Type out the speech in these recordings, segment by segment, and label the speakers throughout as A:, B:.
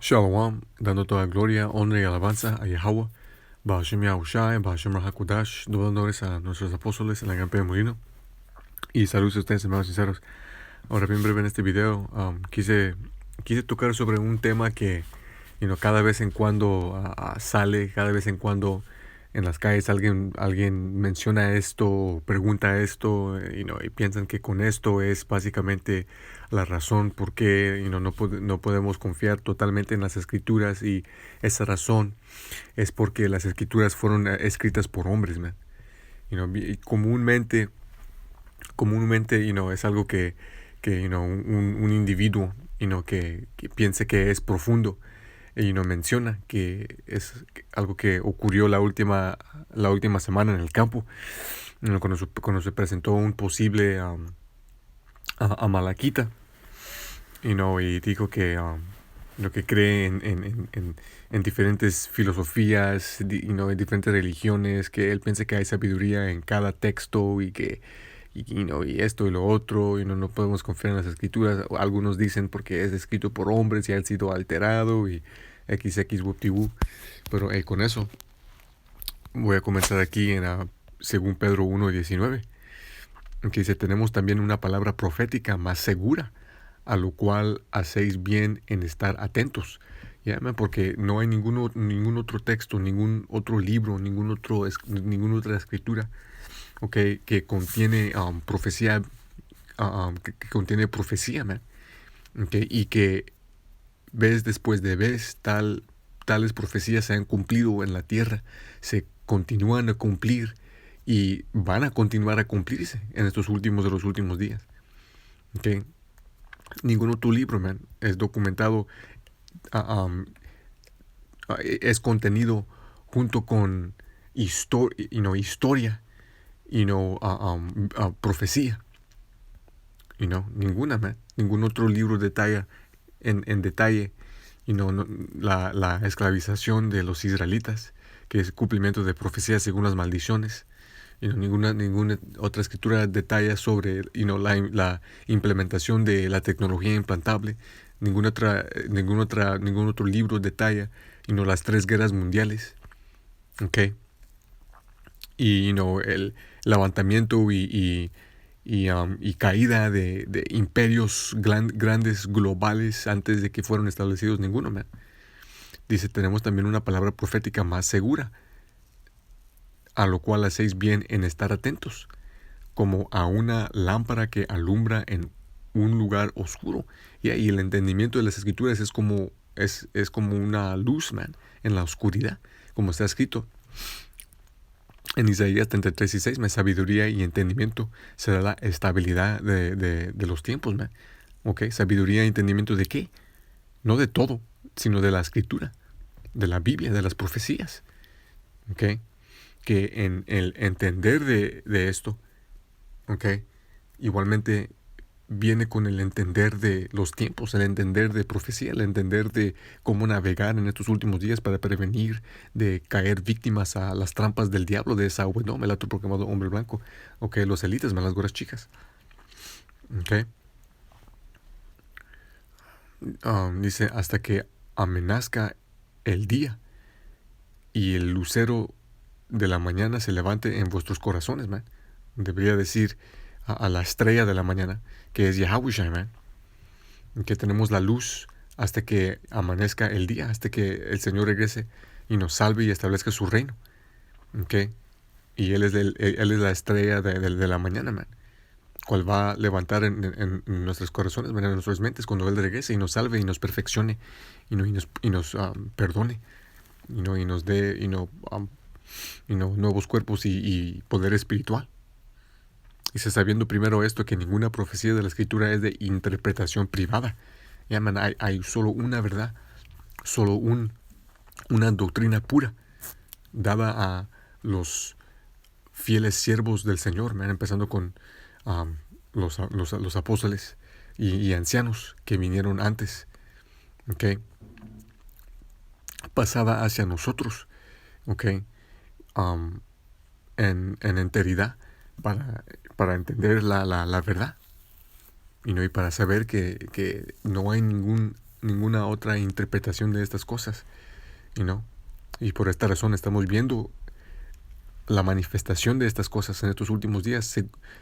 A: Shalom, dando toda gloria, honra y alabanza a Yahweh, Bahashem Yahushai, Bahashem Rahakudash, dando honores a nuestros apóstoles en la Gran Pedro Molino. Y saludos a ustedes, hermanos sinceros. Ahora, bien breve en este video, quise tocar sobre un tema que cada vez en cuando sale, cada vez en cuando en las calles alguien menciona esto, pregunta esto, y piensan que con esto es básicamente la razón por qué no podemos confiar totalmente en las escrituras, y esa razón es porque las escrituras fueron escritas por hombres, man. Y comúnmente es algo que un individuo que piense que es profundo, y nos menciona que es algo que ocurrió la última semana en el campo, cuando se presentó un posible Amalekita, y dijo que lo que cree en diferentes filosofías, en diferentes religiones, que él piensa que hay sabiduría en cada texto, y esto y lo otro, no podemos confiar en las escrituras. Algunos dicen porque es escrito por hombres y ha sido alterado y XX whoop. Pero con eso voy a comenzar aquí según Pedro 1:19, que dice: tenemos también una palabra profética más segura, a lo cual hacéis bien en estar atentos. Porque no hay ningún otro texto, ningún otro libro, ninguna otra escritura, que contiene profecía, que contiene profecía, man. Y que vez después de vez tales profecías se han cumplido en la tierra, se continúan a cumplir y van a continuar a cumplirse en estos últimos de los últimos días. Ningún otro libro, man, es documentado, es contenido junto con historia, profecía. Ningún otro libro detalla en detalle la esclavización de los israelitas, que es cumplimiento de profecías según las maldiciones. Ninguna otra escritura detalla sobre la implementación de la tecnología implantable. Ningún otro libro detalla las 3 guerras mundiales, y el levantamiento y caída de imperios grandes globales antes de que fueron establecidos ninguno, man. Dice: tenemos también una palabra profética más segura, a lo cual hacéis bien en estar atentos, como a una lámpara que alumbra en un lugar oscuro. Y el entendimiento de las escrituras es como una luz, man, en la oscuridad, como está escrito en Isaías 33:6, sabiduría y entendimiento será la estabilidad de los tiempos, man. Sabiduría y entendimiento, ¿de qué? No de todo, sino de la escritura, de la Biblia, de las profecías. Que en el entender de esto, igualmente viene con el entender de los tiempos, el entender de profecía, el entender de cómo navegar en estos últimos días para prevenir de caer víctimas a las trampas del diablo, de esa el autoproclamado hombre blanco, los élites, las goras chicas. Dice: hasta que amenazca el día y el lucero de la mañana se levante en vuestros corazones, man. Debería decir a la estrella de la mañana, que es Yahushua, man. Que tenemos la luz hasta que amanezca el día, hasta que el Señor regrese y nos salve y establezca su reino. Y Él es la estrella de la mañana, man, cual va a levantar en nuestros corazones, en nuestras mentes, cuando Él regrese y nos salve y nos perfeccione y nos perdone, y nos dé nuevos cuerpos y poder espiritual. Y se sabiendo primero esto, que ninguna profecía de la escritura es de interpretación privada. Hay solo una verdad, solo una doctrina pura dada a los fieles siervos del Señor, empezando con los apóstoles y ancianos que vinieron antes, pasada hacia nosotros, en enteridad, para entender la verdad, y para saber que no hay ningún ninguna otra interpretación de estas cosas, you know? Y por esta razón estamos viendo la manifestación de estas cosas en estos últimos días,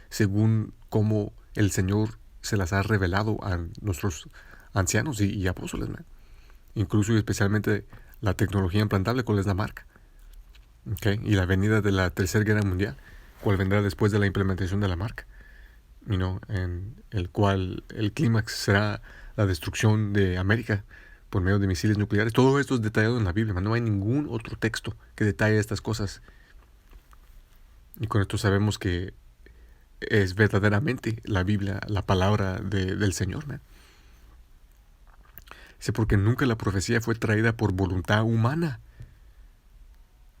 A: según cómo el Señor se las ha revelado a nuestros ancianos y apóstoles, man. Incluso y especialmente la tecnología implantable, cuál es la marca, ¿okay? Y la venida de la Tercera Guerra Mundial, cuál vendrá después de la implementación de la marca, you know, en el cual el clímax será la destrucción de América por medio de misiles nucleares. Todo esto es detallado en la Biblia, man. No hay ningún otro texto que detalle estas cosas. Y con esto sabemos que es verdaderamente la Biblia, la palabra del Señor, man. Dice, porque nunca la profecía fue traída por voluntad humana,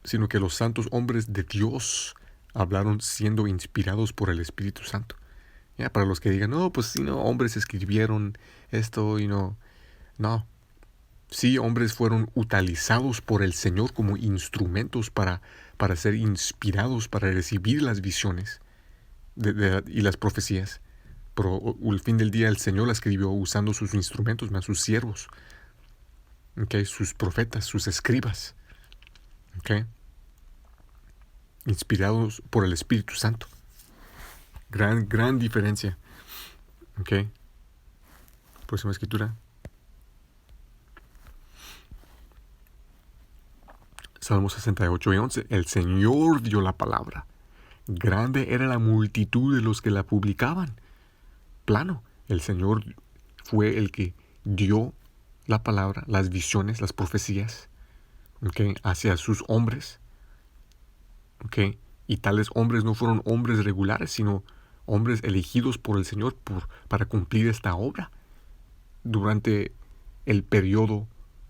A: sino que los santos hombres de Dios hablaron siendo inspirados por el Espíritu Santo. Ya, para los que digan, no, pues sí, no, hombres escribieron esto y no. No. Sí, hombres fueron utilizados por el Señor como instrumentos para ser inspirados, para recibir las visiones y las profecías. Pero al fin del día el Señor la escribió usando sus instrumentos, más sus siervos, ¿okay? Sus profetas, sus escribas, ¿okay? Inspirados por el Espíritu Santo. Gran diferencia. ¿Okay? Próxima escritura. Salmo 68:11. El Señor dio la palabra. Grande era la multitud de los que la publicaban. Plano, el Señor fue el que dio la palabra, las visiones, las profecías, ¿okay? Hacia sus hombres. ¿Okay? Y tales hombres no fueron hombres regulares, sino hombres elegidos por el Señor para cumplir esta obra durante el periodo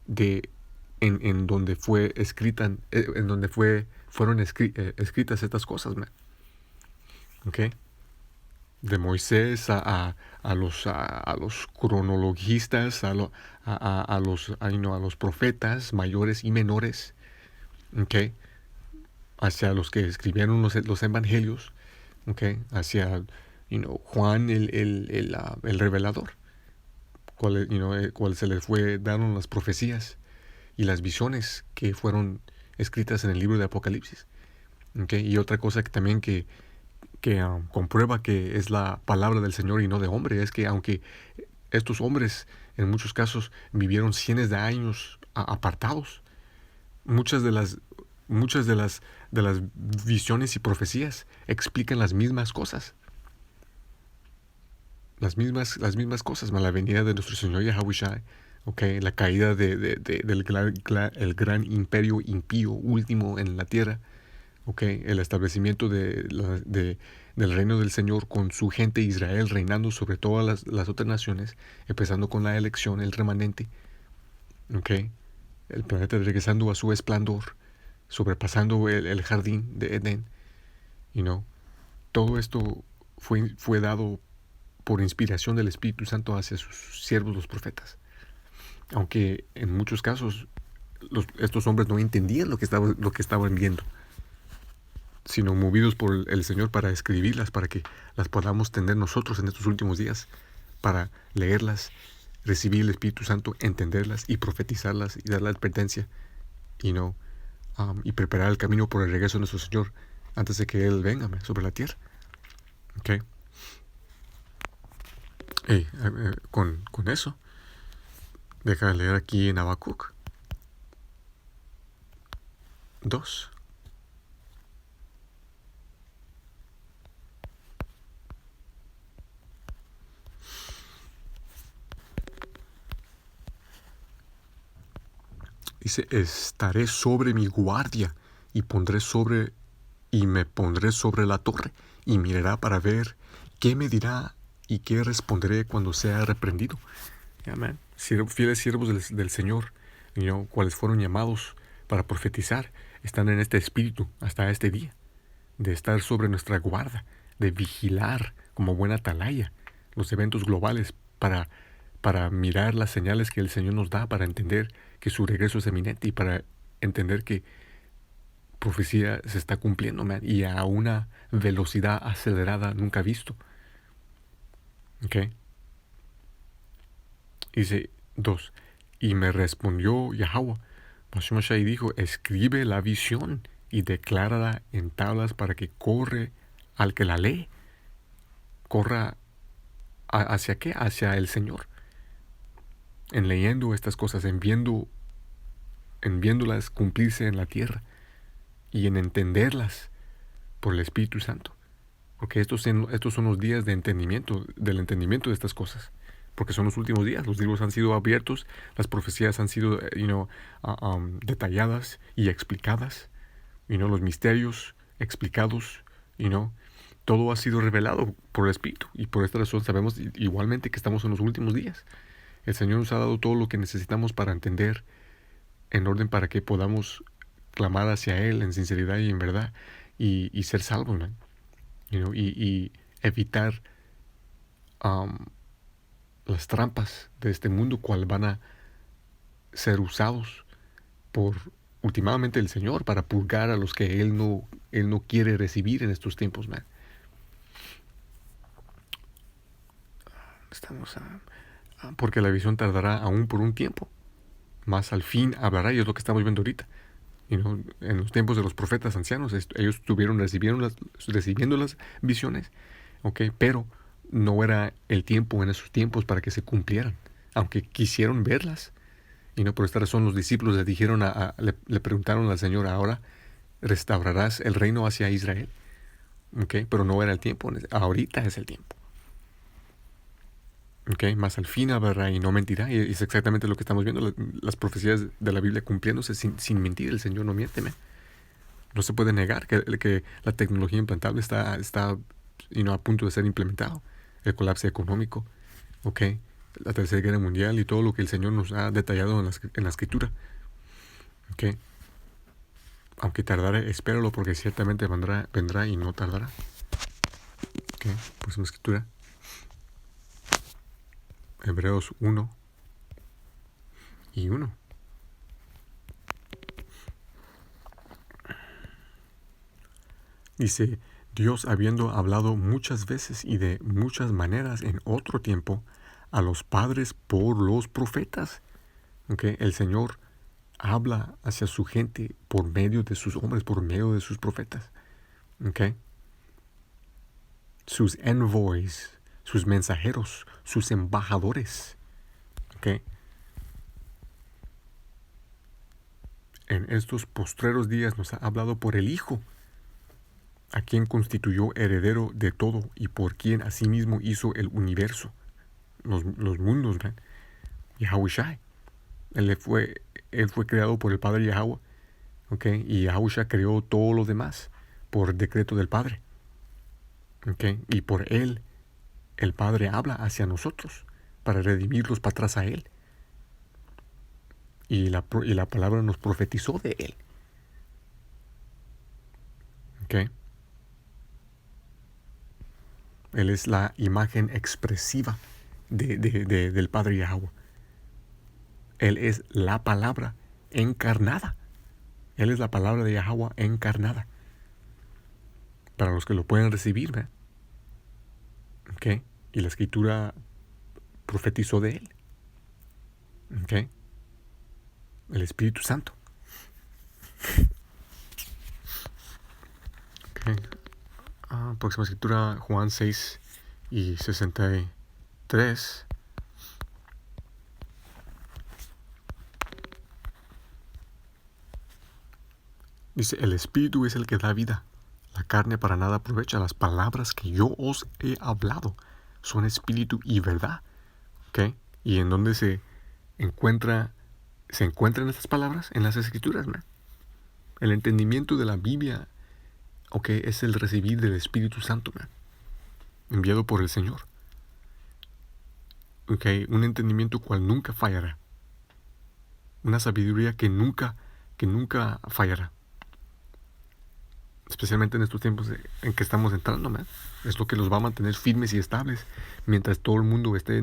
A: en donde fue escrita, en donde fueron escritas estas cosas, man. ¿Okay? De Moisés a los cronologistas, a los profetas mayores y menores, ¿okay? Hacia los que escribieron los evangelios, ¿okay? Hacia Juan el revelador, cual se les dieron las profecías y las visiones que fueron escritas en el libro de Apocalipsis, ¿okay? Y otra cosa que también que comprueba que es la palabra del Señor y no de hombre, es que aunque estos hombres en muchos casos vivieron cientos de años apartados, muchas de las visiones y profecías explican las mismas cosas. Las mismas cosas, la venida de nuestro Señor Yahawashi, ¿okay? La caída del gran imperio impío último en la tierra, ¿okay? El establecimiento del reino del Señor con su gente Israel reinando sobre todas las otras naciones, empezando con la elección, el remanente, ¿okay? El planeta regresando a su esplendor, sobrepasando el jardín de Edén. Todo esto fue dado por inspiración del Espíritu Santo hacia sus siervos los profetas. Aunque en muchos casos estos hombres no entendían lo que estaban viendo, sino movidos por el Señor para escribirlas, para que las podamos tener nosotros en estos últimos días, para leerlas, recibir el Espíritu Santo, entenderlas y profetizarlas y dar la advertencia, y preparar el camino por el regreso de nuestro Señor antes de que Él venga sobre la tierra. ¿Okay? Con eso, deja de leer aquí en Habacuc 2. Dice, estaré sobre mi guardia y me pondré sobre la torre y mirará para ver qué me dirá y qué responderé cuando sea reprendido. Amén. Fieles siervos del Señor, cuales fueron llamados para profetizar, están en este espíritu hasta este día, de estar sobre nuestra guarda, de vigilar como buena atalaya los eventos globales para mirar las señales que el Señor nos da, para entender que su regreso es eminente y para entender que profecía se está cumpliendo, man, y a una velocidad acelerada nunca visto. ¿Okay? Dice, 2. Y me respondió Yahweh, Hashem Shai dijo, escribe la visión y declárala en tablas para que corre al que la lee. Corra ¿hacia qué? Hacia el Señor. En leyendo estas cosas, en viéndolas cumplirse en la tierra y en entenderlas por el Espíritu Santo. Porque estos son los días de entendimiento, del entendimiento de estas cosas. Porque son los últimos días, los libros han sido abiertos, las profecías han sido, detalladas y explicadas, los misterios explicados, todo ha sido revelado por el Espíritu. Y por esta razón sabemos igualmente que estamos en los últimos días. El Señor nos ha dado todo lo que necesitamos para entender, en orden para que podamos clamar hacia Él en sinceridad y en verdad, y ser salvos, ¿no? Y evitar las trampas de este mundo, cual van a ser usados por últimamente el Señor para purgar a los que Él no quiere recibir en estos tiempos, man. Porque la visión tardará aún por un tiempo, mas al fin hablará, y es lo que estamos viendo ahorita. En los tiempos de los profetas ancianos, ellos recibiendo las visiones, pero no era el tiempo en esos tiempos para que se cumplieran, aunque quisieron verlas. Por esta razón los discípulos le dijeron, le preguntaron al Señor, ahora restaurarás el reino hacia Israel, pero no era el tiempo, ahorita es el tiempo. Más al fin hablará y no mentirá, y es exactamente lo que estamos viendo, las profecías de la Biblia cumpliéndose sin mentir. El Señor no miente, no se puede negar que la tecnología implantable está a punto de ser implementado, el colapso económico, la tercera guerra mundial y todo lo que el Señor nos ha detallado en la Escritura, aunque tardare, espéralo, porque ciertamente vendrá y no tardará. Pues en la Escritura, Hebreos 1:1. Dice, Dios, habiendo hablado muchas veces y de muchas maneras en otro tiempo a los padres por los profetas. El Señor habla hacia su gente por medio de sus hombres, por medio de sus profetas. Sus envoys, sus mensajeros, sus embajadores. En estos postreros días nos ha hablado por el Hijo, a quien constituyó heredero de todo y por quien asimismo hizo el universo, los mundos, ¿verdad? Yahushua. Él fue creado por el Padre Yahweh, y Yahushua creó todo lo demás por decreto del Padre, y por Él el Padre habla hacia nosotros para redimirlos para atrás a Él, y la palabra nos profetizó de Él. Él es la imagen expresiva del Padre Yahweh. Él es la palabra encarnada. Él es la palabra de Yahweh encarnada. Para los que lo pueden recibir, ¿verdad? Y la Escritura profetizó de Él. El Espíritu Santo. Próxima Escritura, Juan 6:63. Dice, el Espíritu es el que da vida. La carne para nada aprovecha. Las palabras que yo os he hablado son espíritu y verdad. ¿Y en dónde se encuentran estas palabras? En las Escrituras, ¿no? El entendimiento de la Biblia, es el recibir del Espíritu Santo, ¿no? Enviado por el Señor. Un entendimiento cual nunca fallará. Una sabiduría que nunca fallará. Especialmente en estos tiempos en que estamos entrando, ¿no? Es lo que los va a mantener firmes y estables mientras todo el mundo esté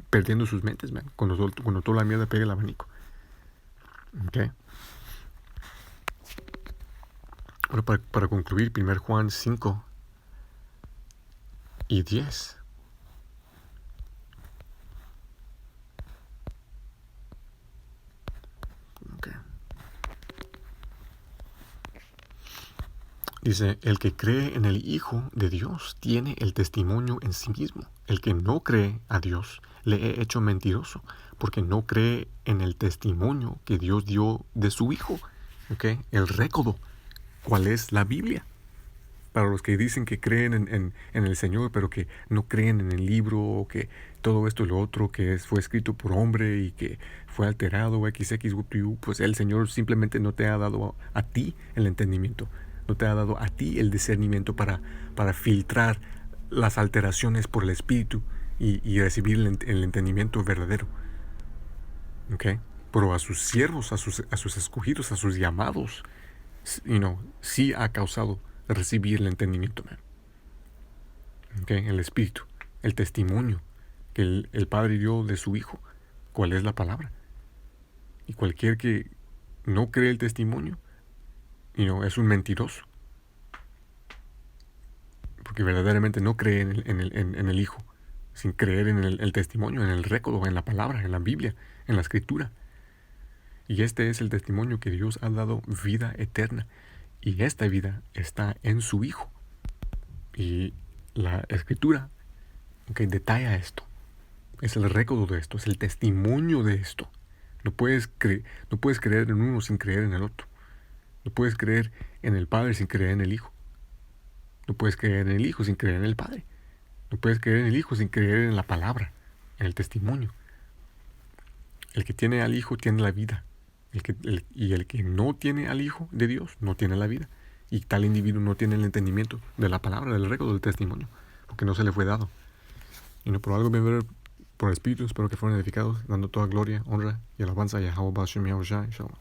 A: perdiendo sus mentes, ¿no? Cuando toda la mierda pegue el abanico. Ahora, para concluir, 1 Juan 5:10. Dice, el que cree en el Hijo de Dios tiene el testimonio en sí mismo. El que no cree a Dios le he hecho mentiroso, porque no cree en el testimonio que Dios dio de su Hijo. ¿Okay? El récord, ¿cuál es la Biblia? Para los que dicen que creen en el Señor, pero que no creen en el libro, o que todo esto y lo otro, que fue escrito por hombre y que fue alterado, XX, pues el Señor simplemente no te ha dado a ti el entendimiento, no te ha dado a ti el discernimiento para filtrar las alteraciones por el Espíritu y recibir el entendimiento verdadero. ¿Okay? Pero a sus siervos, a sus escogidos, a sus llamados, sí ha causado recibir el entendimiento, man. ¿Okay? El Espíritu, el testimonio que el Padre dio de su Hijo, cuál es la palabra. Y cualquier que no cree el testimonio, es un mentiroso, porque verdaderamente no cree en el Hijo, sin creer en el testimonio, en el récord, en la palabra, en la Biblia, en la Escritura. Y este es el testimonio que Dios ha dado vida eterna. Y esta vida está en su Hijo. Y la Escritura detalla esto. Es el récord de esto, es el testimonio de esto. No puedes creer en uno sin creer en el otro. No puedes creer en el Padre sin creer en el Hijo. No puedes creer en el Hijo sin creer en el Padre. No puedes creer en el Hijo sin creer en la palabra, en el testimonio. El que tiene al Hijo tiene la vida. Y el que no tiene al Hijo de Dios no tiene la vida. Y tal individuo no tiene el entendimiento de la palabra, del récord, del testimonio, porque no se le fue dado. Y no por algo me ver por el Espíritu, espero que fueron edificados, dando toda gloria, honra y alabanza a Yahweh Bashem Yahushua. Shalom.